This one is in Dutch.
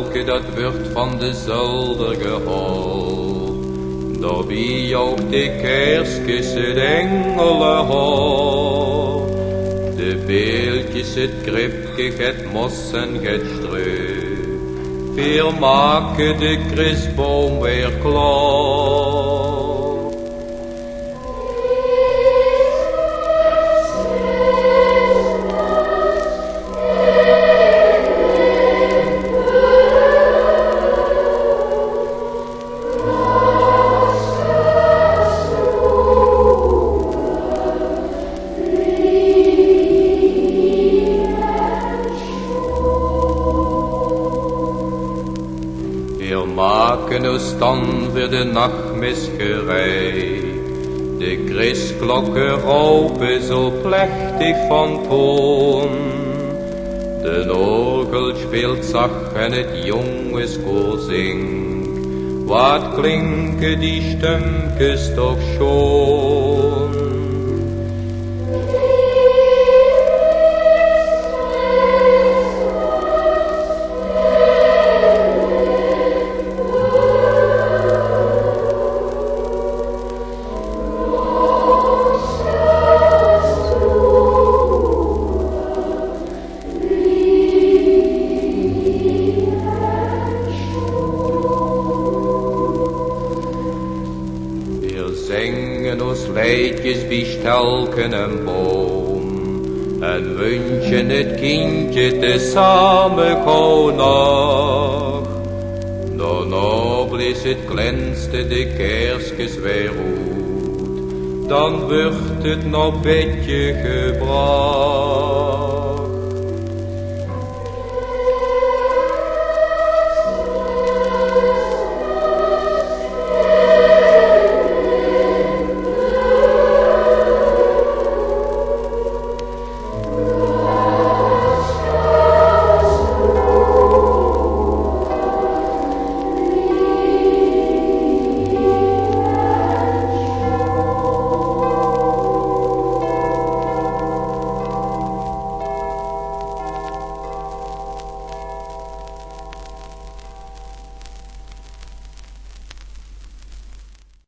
elke dat wordt van de zolder gehaald. Daarbij ook de kerstjes het engelenhoor. De beeldjes, het kripje, het mos en het streu. Veel maken de christboom weer klaar. Wir maken ons dan weer de nachtmisgerij. De Christglokken roepen zo plechtig van toon. De orgel speelt zacht en het jongenskoor zingt. Wat klinken die stemkes toch schoon. Zingen ons liedjes bij stelken en boom en wünschen het kindje te samen konag. Daarna blies het glinste de kerstjes weer uit, dan wordt het nog bedje gebracht.